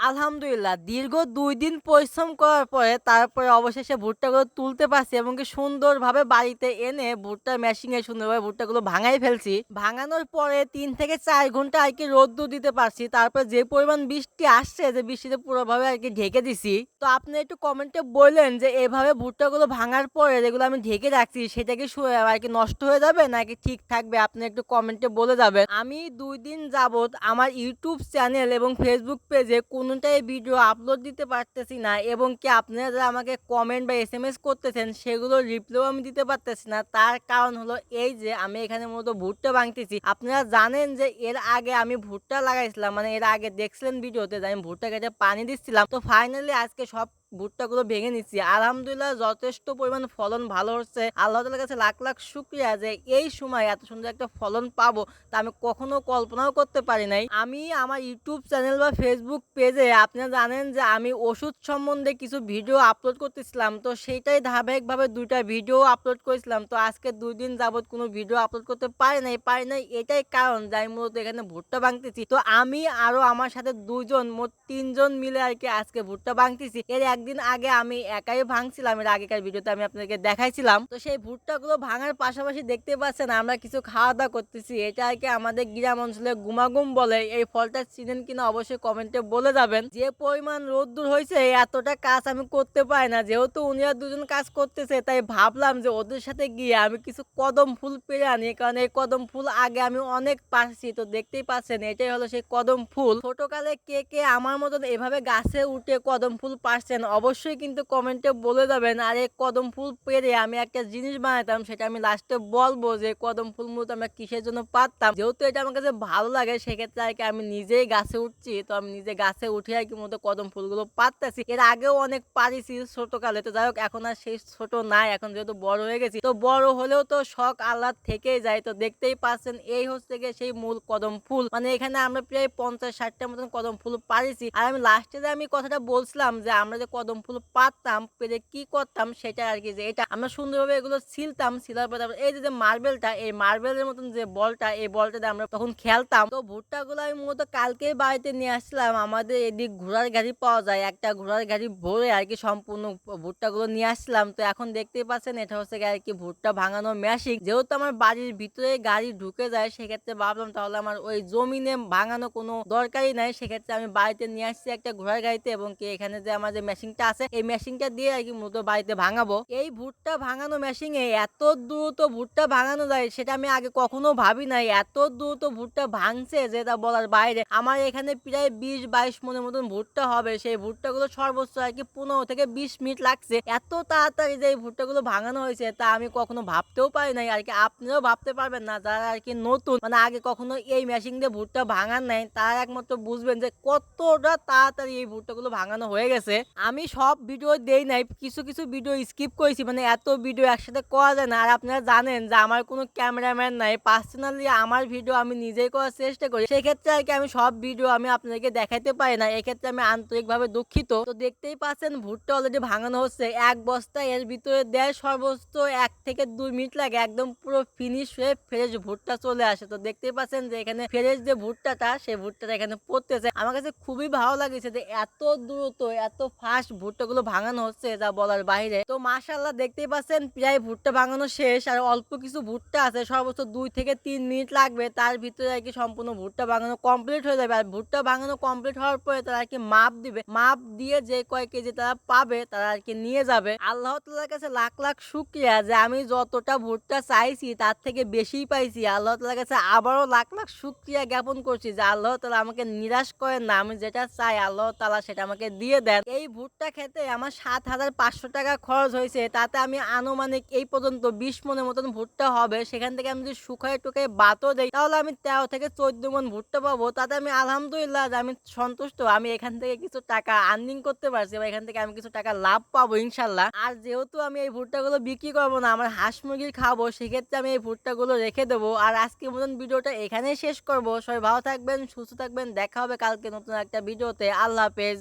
আলহামদুলিল্লাহ দীর্ঘ ২ দিন পরিশ্রম করার পরে তারপরে অবশেষে ভুট্টাগুলো তুলতে পারছি এবং কি সুন্দরভাবে বাড়িতে এনে ভুট্টার মেশিনে সুন্দরভাবে ভুট্টাগুলো ভাঙাই ফেলছি। ভাঙানোর পরে ৩ থেকে ৪ ঘন্টা আরকি রোদ্দুর দিতে পারছি। তারপর যে পরিমাণ বৃষ্টি আসছে যে বৃষ্টিতে পুরোভাবে আরকি ঢেকে দিছি। তো আপনি একটু কমেন্টে বললেন যে এভাবে ভুট্টাগুলো ভাঙার পরে যেগুলো আমি ঢেকে রাখছি সেটা কি আরকি নষ্ট হয়ে যাবে নাকি ঠিক থাকবে? আপনি একটু কমেন্টে বলে যাবেন। আমি ২ দিন যাবৎ আমার YouTube চ্যানেল এবং Facebook পেজে কোনটাই ভিডিও আপলোড দিতে পারতেছি না এবং কি আপনারা যারা আমাকে কমেন্ট বা এসএমএস করতেছেন সেগুলোর রিপ্লাইও আমি দিতে পারতেছি না। তার কারণ হলো এই যে আমি এখানে মূলত ভুট্টা ভাঙতেছি। আপনারা জানেন যে এর আগে আমি ভুট্টা লাগাইছিলাম মানে এর আগে দেখছিলেন ভিডিওতে যে আমি ভুট্টা কেটে পানি দিচ্ছিলাম। তো ফাইনালি আজকে সব ভুট্টাগুলো ভেঙে নিচ্ছি। আলহামদুলিল্লাহ যথেষ্ট পরিমাণ ফলন ভালো হচ্ছে। আল্লাহ তাআলার কাছে লাখ, লাখ শুকরিয়া যে এই সময় এত সুন্দর একটা ফলন পাবো তা আমি কখনো কল্পনাও করতে পারি নাই। আমি আমার YouTube চ্যানেল বা Facebook পেজে আপনারা জানেন যে আমি ওষুধ সম্বন্ধে কিছু ভিডিও আপলোড করতেছিলাম। তো সেইটাই ধারাবাহিকভাবে ২ টা ভিডিও আপলোড করেছিলাম। তো আজকে ২ দিন যাবৎ কোনো ভিডিও আপলোড করতে পারি নাই। এটাই কারণ যে আমি মূলত এখানে ভুট্টা ভাঙতেছি। তো আমি আরো আমার সাথে ২ জন মোট ৩ জন মিলে আরকি আজকে ভুট্টা ভাঙতেছি। এর ১ দিন আগে আমি একাই ভাঙছিলাম। এর আগেকার ভিডিওতে আমি আপনাদেরকে দেখাইছিলাম। তো সেই ভুট্টাগুলো ভাঙার পাশাপাশি দেখতে পাচ্ছেন আমরা কিছু খাওয়া-দাওয়া করতেছি। এটা আরকি আমাদের গ্রাম অঞ্চলে গুমাগুম বলে। এই ফলটা চিনেন কিনা অবশ্যই কমেন্টে বলে যাবেন। যে পরিমাণ রোদ্দুর হইছে এতটা কাজ আমি করতে পারি না। যেহেতু উনিরা দুজন কাজ করতেছে তাই ভাবলাম যে ওদের সাথে গিয়ে আমি কিছু কদম ফুল পেড়ে আনি। কারণ এই কদম ফুল আগে আমি অনেক পারছি। তো দেখতেই পাচ্ছেন এটাই হলো সেই কদম ফুল। ছোটকালে কে আমার মতন এভাবে গাছে উঠে কদম ফুল পারছেন অবশ্যই কিন্তু কমেন্টে বলে যাবেন। আর এই কদম ফুল পেড়ে আমি একটা জিনিস বানাতাম সেটা আমি লাস্টে বলবো যে কদম ফুল মূলত আমরা কিসের জন্য পারতাম। যেহেতু এটা আমার কাছে ভালো লাগে সেক্ষেত্রে আরকি আমি নিজেই গাছে উঠছি। তো আমি নিজে গাছে উঠে আরকি মূলত কদম ফুলগুলো পারতেছি। এর আগেও অনেক পারিছি ছোটকালে। তো যাই হোক এখন আর সেই ছোট নাই। এখন যেহেতু বড় হয়ে গেছি। তো বড় হলেও তো শখ আহ্লাদ থেকেই যায়। তো দেখতেই পাচ্ছেন এই হচ্ছে গিয়ে সেই মূল কদম ফুল। মানে এখানে আমরা প্রায় ৫০-৬০ টার মতন কদম ফুল পাড়িছি। আর আমি লাস্টে যে আমি কথাটা বলছিলাম যে আমরা যে কদম ফুল পাড়তাম, পেড়ে কি করতাম সেটা আরকি যে এটা আমরা সুন্দরভাবে এগুলো ছিলতাম। ছিলার পরে তারপর এই যে মার্বেলটা, এই মার্বেলের মতন যে বলটা, এই বলটা দিয়ে আমরা তখন খেলতাম। তো ভুট্টাগুলো আমি মূলত কালকেই বাড়িতে নিয়ে আসছিলাম। আমাদের এদিক ঘোড়ার গাড়ি পাওয়া যায়। একটা ঘোড়ার গাড়ি ভরে আরকি সম্পূর্ণ ভুট্টাগুলো নিয়ে আসছিলাম। তো এখন দেখতেই পাচ্ছেন এটা হচ্ছে গিয়ে আরকি ভুট্টা ভাঙানোর মেশিন। যেহেতু আমার বাড়ির ভিতরে গাড়ি ঢুকে যায় সেক্ষেত্রে ভাবলাম তাহলে আমার ওই জমিনে ভাঙানো কোনো দরকারই নাই। সেক্ষেত্রে আমি বাড়িতে নিয়ে আসছি একটা ঘোড়ার গাড়িতে এবং কি এখানে যে আমার যে মেশিনটা আছে এই মেশিনটা দিয়ে আরকি মূলত বাড়িতে ভাঙাবো। এই ভুট্টা ভাঙানো মেশিনে এত দ্রুত ভুট্টা ভাঙানো যায় সেটা আমি আগে কখনো ভাবি নাই। এত দ্রুত ভুট্টা ভাঙছে যেটা বলার বাইরে। আমার এখানে প্রায় ২০-২২ মনের মতন ভুট্টা হবে। সেই ভুট্টাগুলো সর্বোচ্চ আরকি ১৫ থেকে ২০ মিনিট লাগছে। এত তাড়াতাড়ি যে এই ভুট্টাগুলো ভাঙানো হয়েছে তা আমি কখনো ভাবতেও পারি নাই আরকি। আপনিও ভাবতে পারবেন না যারা আরকি নতুন মানে আগে কখনো এই মেশিন দিয়ে ভুট্টা ভাঙান নাই তারা একমাত্র বুঝবেন যে কতটা তাড়াতাড়ি এই ভুট্টাগুলো ভাঙানো হয়ে গেছে। আমি সব ভিডিও দেই নাই। কিছু ভিডিও স্কিপ করেছি। মানে এত ভিডিও একসাথে করা যায় না। আর আপনারা জানেন যে আমার কোনো ক্যামেরাম্যান নাই। পার্সোনালি আমার ভিডিও আমি নিজেই করার চেষ্টা করি। সেক্ষেত্রে আরকি আমি সব ভিডিও আমি আপনাদেরকে দেখাইতে পারি না। এক্ষেত্রে আমি আন্তরিকভাবে দুঃখিত। তো দেখতেই পাচ্ছেন ভুট্টা অলরেডি ভাঙানো হচ্ছে। ১ বস্তা এর ভিতরে দেয় সর্বোচ্চ ১ থেকে ২ মিনিট লাগে। একদম পুরো ফিনিশ হয়ে ফ্রেশ ভুট্টা চলে আসে। তো দেখতেই পাচ্ছেন যে এখানে ফ্রেশ যে ভুট্টাটা সেই ভুট্টাটা এখানে পড়তেছে। আমার কাছে খুবই ভালো লাগেছে যে এত দ্রুত এত ফাস্ট ভুট্টাগুলো ভাঙানো হচ্ছে যা বলার বাইরে। তো মাশাআল্লাহ দেখতেই পাচ্ছেন প্রায় ভুট্টা ভাঙানো শেষ। আর অল্প কিছু ভুট্টা আছে সর্বোচ্চ ২ থেকে ৩ মিনিট লাগবে। তার ভিতরে আরকি সম্পূর্ণ ভুট্টা ভাঙানো কমপ্লিট হয়ে যাবে। আর ভুট্টা ভাঙানো কমপ্লিট হওয়ার পরে তারা আরকি মাপ দিবে। মাপ দিয়ে যে কয় কেজি তারা পাবে তারা আরকি নিয়ে যাবে। আল্লাহ তাআলার কাছে লাখ, লাখ শুকরিয়া যে আমি যতটা ভুট্টা চাইছি তার থেকে বেশিই পাইছি। আল্লাহ তাআলার কাছে আবারও লাখ, লাখ শুকরিয়া জ্ঞাপন করছি যে আল্লাহ তাআলা আমাকে নিরাশ করেন না। আমি যেটা চাই আল্লাহ তাআলা সেটা আমাকে দিয়ে দেন। এই ভুট্টা খেতে আমার ৳৭,৫০০ খরচ হইছে। তাতে আমি আনুমানিক এই পর্যন্ত ২০ মনের মতন ভুট্টা হবে। সেখান থেকে আমি যদি শুকায়-টুকায় বাতও দেই তাহলে আমি ১৩ থেকে ১৪ মণ ভুট্টা পাবো। তাতে আমি আলহামদুলিল্লাহ যে আমি সন্তুষ্ট। আমি এখান থেকে কিছু টাকা আর্নিং করতে পারছি বা এখান থেকে আমি কিছু টাকা লাভ পাবো ইনশাআল্লাহ। আর যেহেতু আমি এই ভুট্টাগুলো বিক্রি করবো না, আমার হাঁস-মুরগির খাবো সেক্ষেত্রে আমি এই ভুট্টাগুলো রেখে দেবো। আর আজকের মতন ভিডিওটা এখানেই শেষ করব। সবাই ভালো থাকবেন, সুস্থ থাকবেন। দেখা হবে কালকে নতুন একটা ভিডিওতে। আল্লাহ হাফেজ।